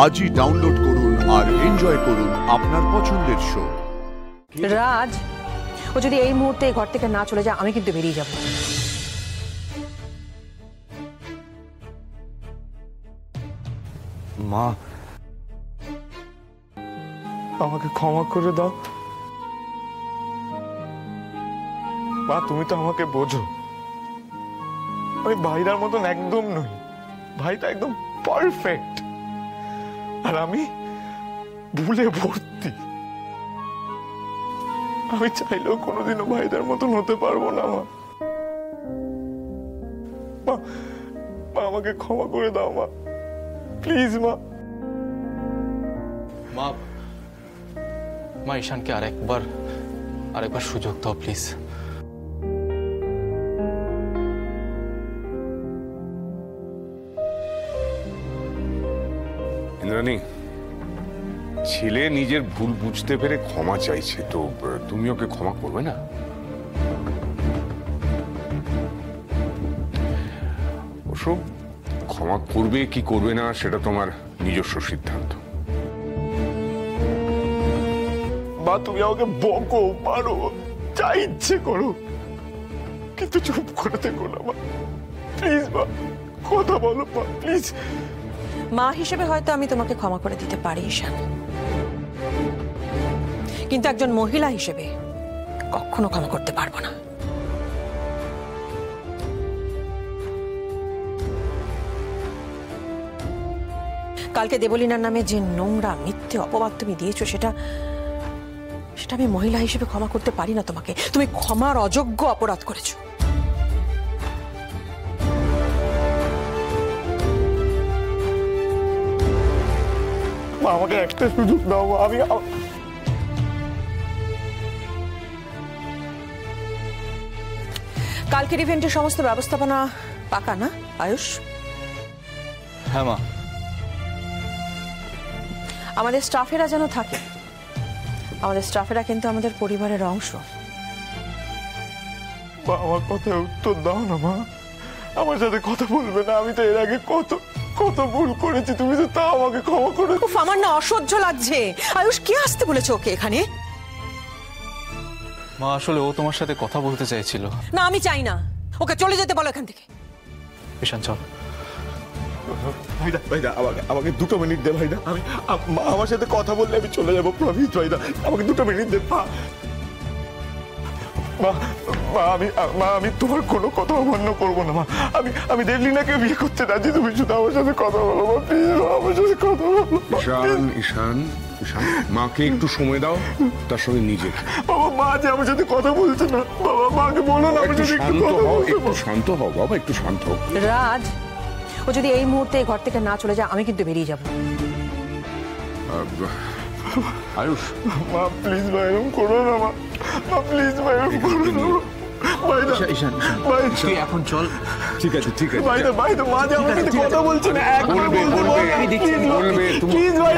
আজই ডাউনলোড করুন আর এনজয় করুন আপনার পছন্দের শো। রাজ, ও যদি এই মুহূর্তে ঘর থেকে না চলে যায় আমি কিন্তু বেরিয়ে যাব। মা, আমাকে ক্ষমা করে দাও। মা, তুমি তো আমাকে বোঝো, আমি ভাইরার মতন একদম নই। ভাইটা একদম পারফেক্ট, আর আমি ভুলে ভর্তি। আমি চাইলেও কোনোদিনও ভাইদার মতন হতে পারবো না। মা, মা আমাকে ক্ষমা করে দাও মা, প্লিজ মা। মা, মা ঈশানকে আরেকবার সুযোগ দাও প্লিজ। ইন্দ্রাণী, ছেলে নিজের ভুল বুঝতে পেরে ক্ষমা চাইছে, তো তুমি ওকে ক্ষমা করবে না? অবশ্য ক্ষমা করবে কি করবে না সেটা তোমার নিজস্ব সিদ্ধান্ত। মা, তুমি আমাকে বকো, মারো, যা ইচ্ছে করো, কিন্তু চুপ করে থেকো না মা, প্লিজ মা, কথা বলো মা, প্লিজ। মা হিসেবে হয়তো আমি তোমাকে ক্ষমা করে দিতে পারি ঈশান, কিন্তু একজন মহিলা হিসেবে কখনো ক্ষমা করতে পারবো না। কালকে দেবলীনার নামে যে নোংরা মিথ্যে অপবাদ তুমি দিয়েছো, সেটা আমি মহিলা হিসেবে ক্ষমা করতে পারি না তোমাকে। তুমি ক্ষমার অযোগ্য অপরাধ করেছো। মা, আমাকে একটা সুযোগ দাও মা। আমি কালকের ইভেন্টের সমস্ত ব্যবস্থাপনা পাকা না আয়ুষ? হ্যাঁ মা। আমাদের স্টাফেরা যেন থাকে, আমাদের স্টাফেরা কিন্তু আমাদের পরিবারের অংশ। মা, আমার কথায় উত্তর দাও না মা, আমার সাথে কথা বলবে না? আমি তো এর আগে কত ভুল করেছি, তুমি তো তা আমাকে ক্ষমা করে। আমার না অসহ্য লাগছে। আয়ুষ, কে আসতে বলেছে ওকে এখানে? মা, আসলে ও তোমার সাথে কথা বলতে চাইছিল। না, আমি চাই না, ওকে চলে যেতে বলো এখান থেকে। ঈশান চল। ভাইদা, ভাইদা, আমাকে 2 মিনিট দে ভাইদা। আমার সাথে কথা বললে আমি চলে যাবো, প্রমিস ভাইদা, আমাকে 2 মিনিট দে। আমি তোমার কোনো কথা অমান্য করবো না মা। আমি দেবলীনাকে বিয়ে করতে রাজি, তুমি শুধু আমার সাথে কথা বলো মা, প্লিজ আমার সাথে কথা বলো। ঈশান, মাকে একটু সময় দাও, তার সঙ্গে নিজে। বাবা, মা যে আমার সাথে কথা বলছে না, বাবা মাকে বলো না আমার সাথে একটু কথা বলতে। একটু শান্ত হও বাবা, একটু শান্ত হও। রাজ, ও যদি এই মুহূর্তে ঘর থেকে না চলে যায় আমি কিন্তু বেরিয়ে যাব। আয়ুষ, মা প্লিজ ভাই, এরকম করো না মা, প্লিজ ভাই, এরকম করো না। ঈশান, তুই এখন চল। ঠিক আছে ভাইদা, মা যে আমার সাথে কথা বলছে না, একবার বলতে বল, বলবে তুমি। প্লিজ ভাই।